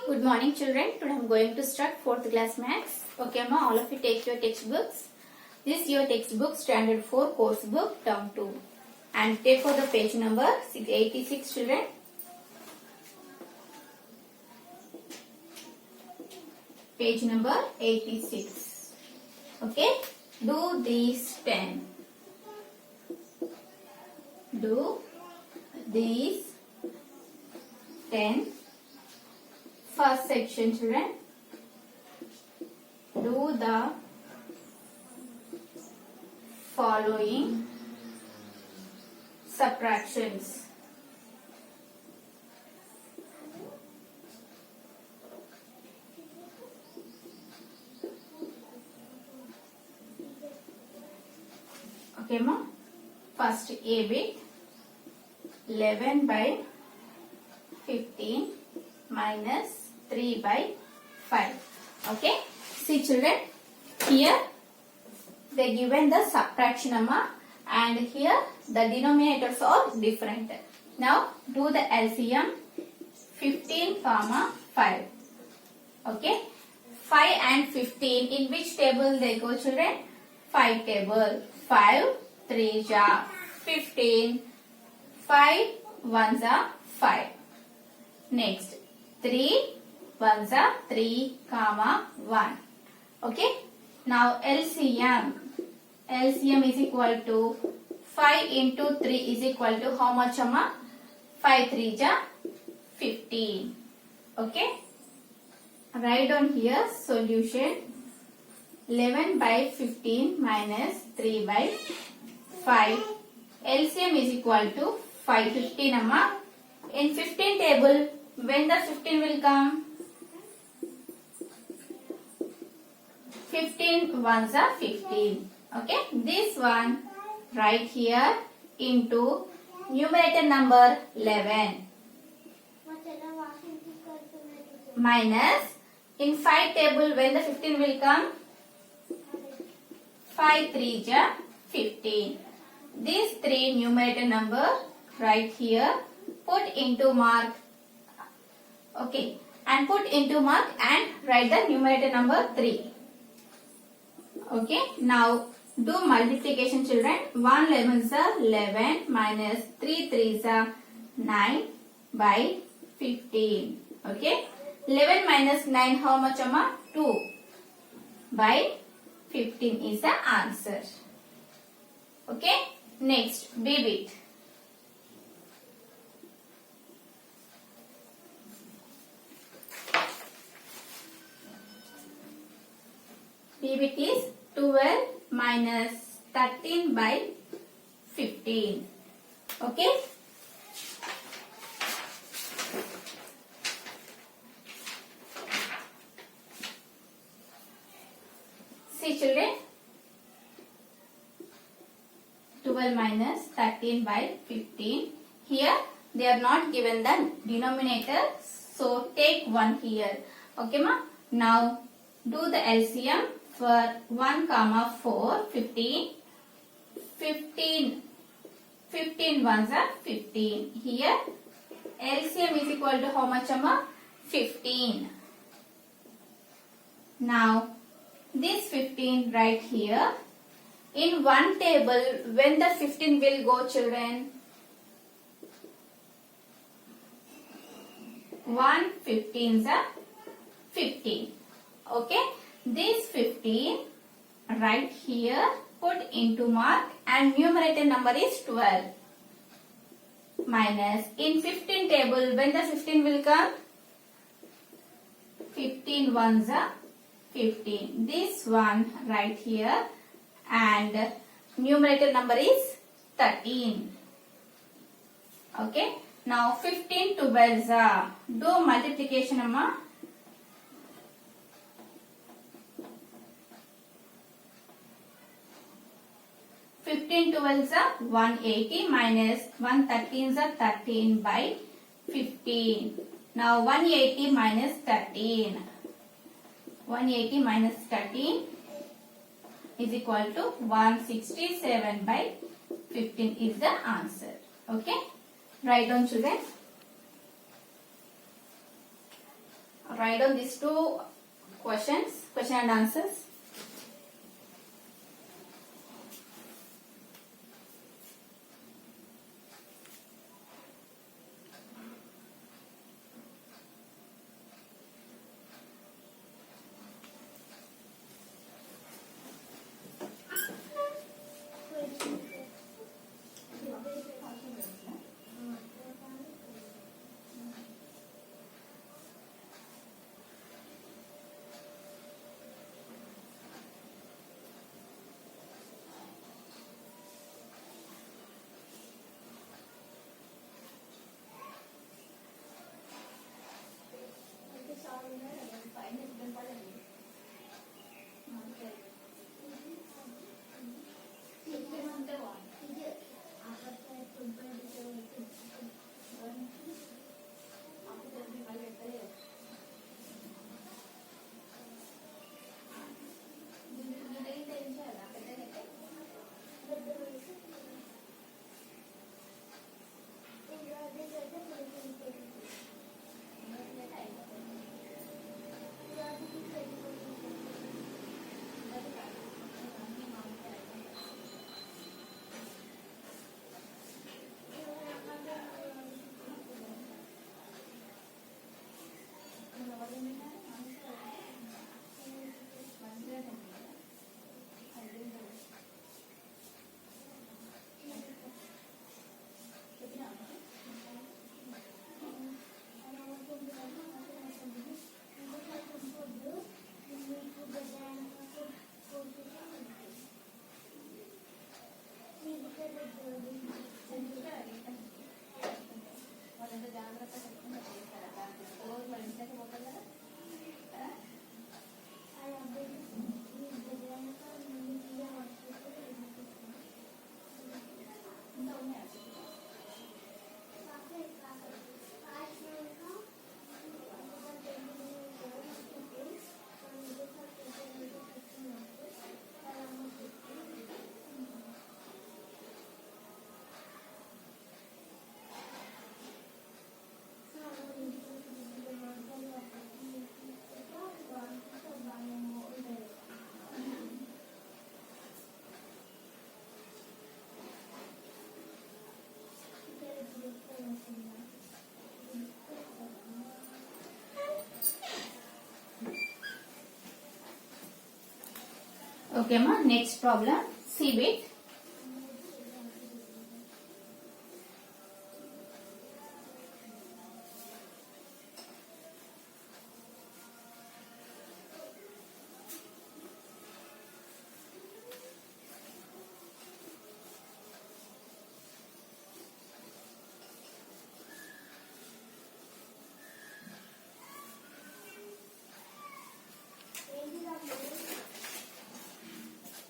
Good morning children. Today I am going to start 4th class maths. Okay amma, all of you take your textbooks. This is your textbook standard 4 course book term 2. And take for the page number 86 children. Page number 86. Okay. Do these 10. Do these 10. First section children. Do the following subtractions. Okay ma. First A bit. 11 by 15 minus 3 by 5. Okay. See children, here they given the subtraction amma, and here the denominators are different. Now do the LCM. 15 comma 5. Okay. 5 and 15 in which table they go children? 5 table. 5 3 ja 15. 5 1 ja 5. Next 3 1 ja 3 comma 1. Okay. Now LCM. LCM is equal to 5 into 3 is equal to how much amma? 5 3 ja 15. Okay. Write down here solution. 11 by 15 minus 3 by 5. LCM is equal to 515 amma. In 15 table, when the 15 will come? 15 ones are 15. Okay. This one right here into numerator number 11 minus in 5 table when the 15 will come? 5 3 ja 15. These three numerator number right here put into mark. Okay. And put into mark and write the numerator number 3. Okay. Now do multiplication children. 1 11s are 11 minus 3 3s are 9 by 15. Okay. 11 minus 9 how much amma? 2 by 15 is the answer. Okay. Next B bit. B bit is 12 minus 13 by 15. Okay. See children. 12 minus 13 by 15. Here they are not given the denominator. So take 1 here. Okay ma. Now do the LCM. For 1 comma 4, 15, 15 ones are 15. Here LCM is equal to how much amma? 15. Now this 15 right here. In one table when the 15 will go children? 1 15s are 15. Okay. This 15 right here put into mark and numerator number is 12 minus in 15 table when the 15 will come? 15 ones are 15. This one right here and numerator number is 13. Okay. Now 15 12s are do multiplication amma. 15 12s are 180 minus 113s are 13 by 15. Now 180 minus 13. 180 minus 13 is equal to 167 by 15 is the answer. Okay. Write down children. write down these two questions, question and answers. Okay, ma. Next problem. C bit.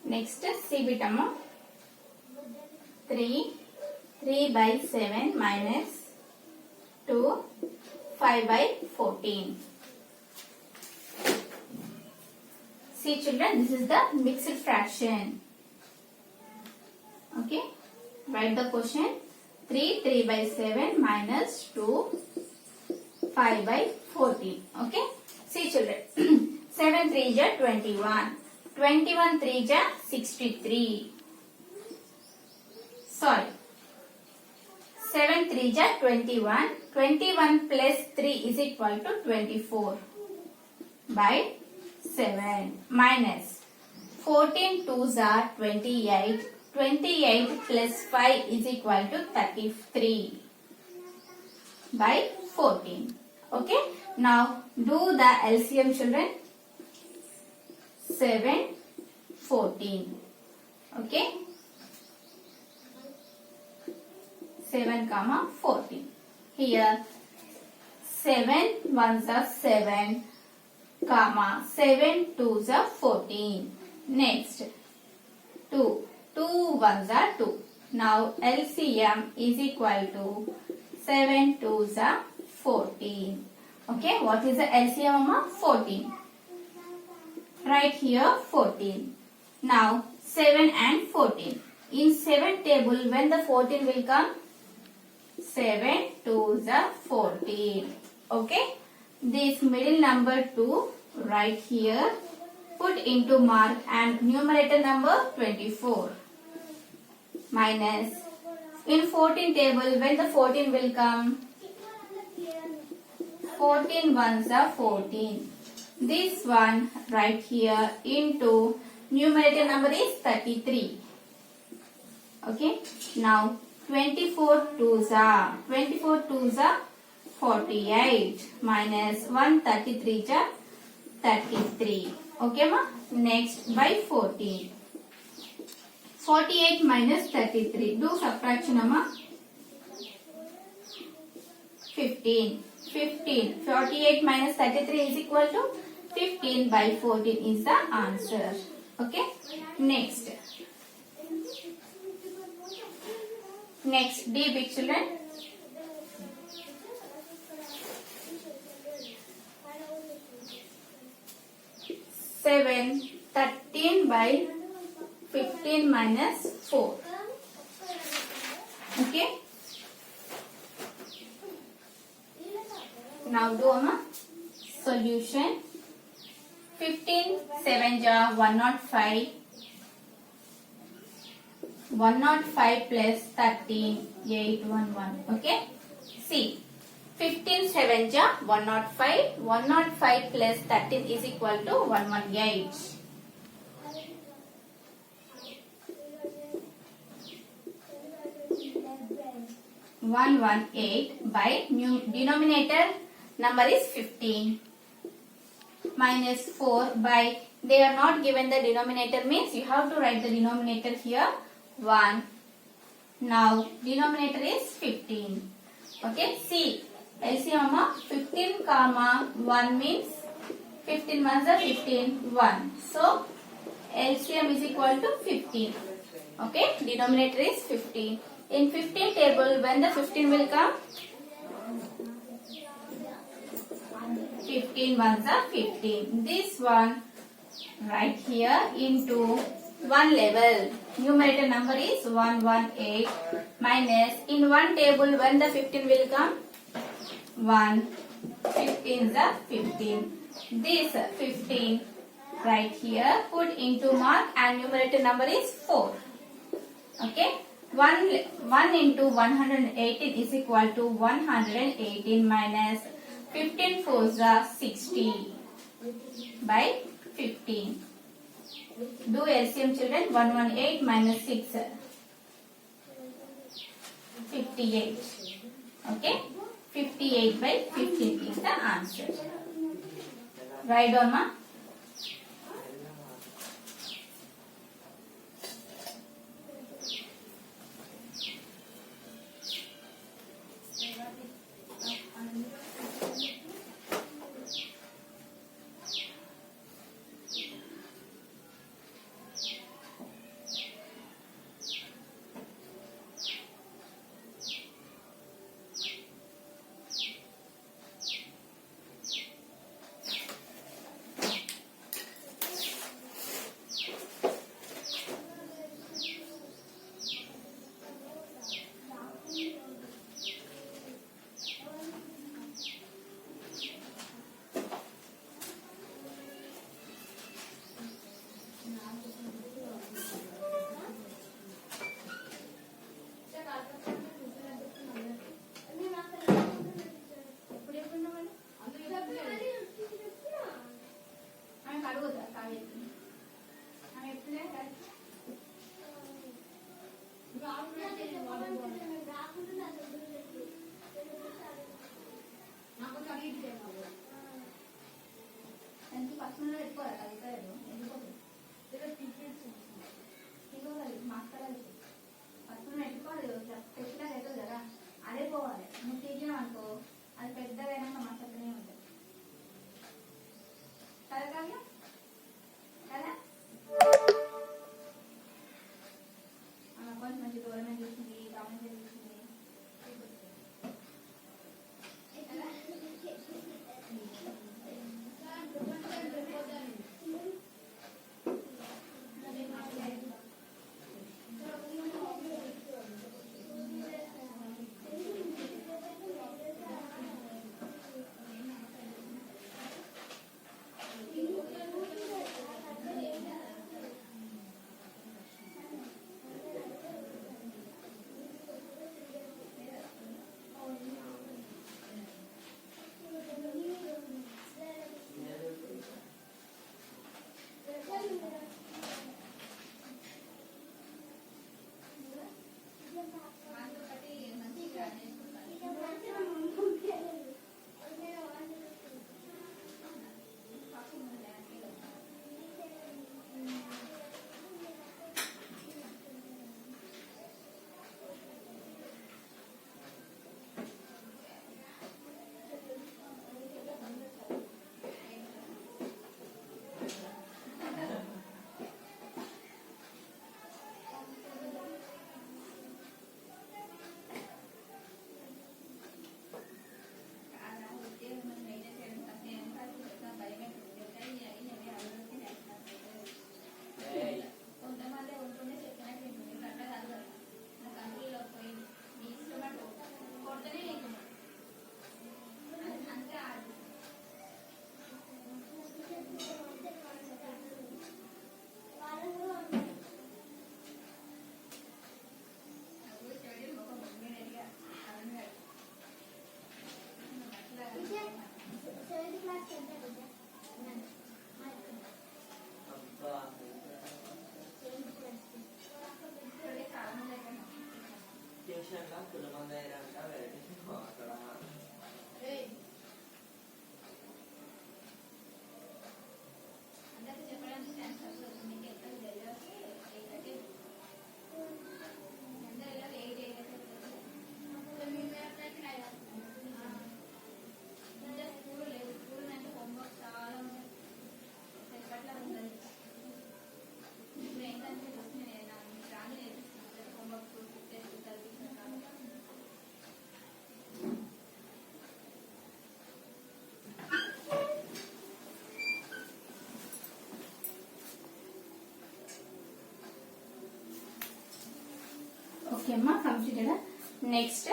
Next C bit amma. 3 by 7 minus 2 5 by 14. See children, this is the mixed fraction. Okay, write the question. 3 by 7 minus 2 5 by 14. Okay, see children. 7 3 is 21. 21 3 is 63. Sorry. 7 3 is 21. 21 plus 3 is equal to 24 by 7 minus 14 2s are 28. 28 plus 5 is equal to 33 by 14. Okay. Now do the LCM children. 7 14. Okay. 7 comma 14. Here 7 ones are 7 comma 7 twos are 14. Next 2 ones are 2. Now LCM is equal to 7 twos are 14. Okay, what is the LCM, mama? 14. Right here 14. Now 7 and 14. In 7 table, when the 14 will come? 7 twos are 14. Okay. this middle number 2 right here, put into mark and numerator number 24 minus in 14 table when the 14 will come, 14 ones are 14. This one right here into numerator number is 33. Okay. Now 24 twos are 48 minus 133 are 33. Okay ma. Next by 14. 48 minus 33. Do subtraction amma. 15. 48 minus 33 is equal to 15 by 14 is the answer. Okay. Next D big children. 13 by 15 minus 4. Okay. Now do a solution. 15 7 ja 105. 105 plus 13 811. Okay. See. 15 7 ja 105. 105 plus 13 is equal to 118. 118 by denominator number is 15 minus 4 by, they are not given the denominator, means you have to write the denominator here 1. Now denominator is 15. Okay, see LCM 15 comma 1 means 15 ones are 15 1. So LCM is equal to 15. Okay, denominator is 15. In 15 table, when the 15 will come, 15 ones are 15. This one right here into 1 level. Numerator number is 118 minus in 1 table when the 15 will come, 1. 15 are 15. This 15 right here put into mark and numerator number is 4. Okay. 1 into 118 is equal to 118 minus 15 fours are 60 by 15. Do LCM children. 118 minus 6 58. Okay. 58 by 15 is the answer. Write down ma. Okay, ma, completed. Next,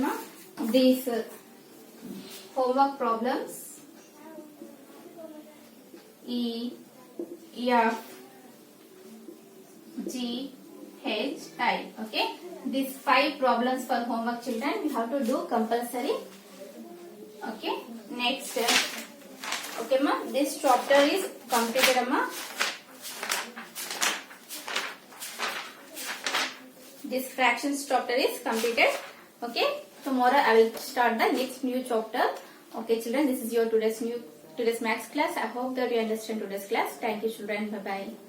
ma, these homework problems E, F, G, H, I. Okay, these 5 problems for homework children we have to do compulsory. Okay, next, okay ma, this chapter is completed ma. This fractions chapter is completed. Okay, tomorrow I will start the next new chapter. Okay children, this is your today's maths class. I hope that you understand today's class. Thank you children. Bye bye.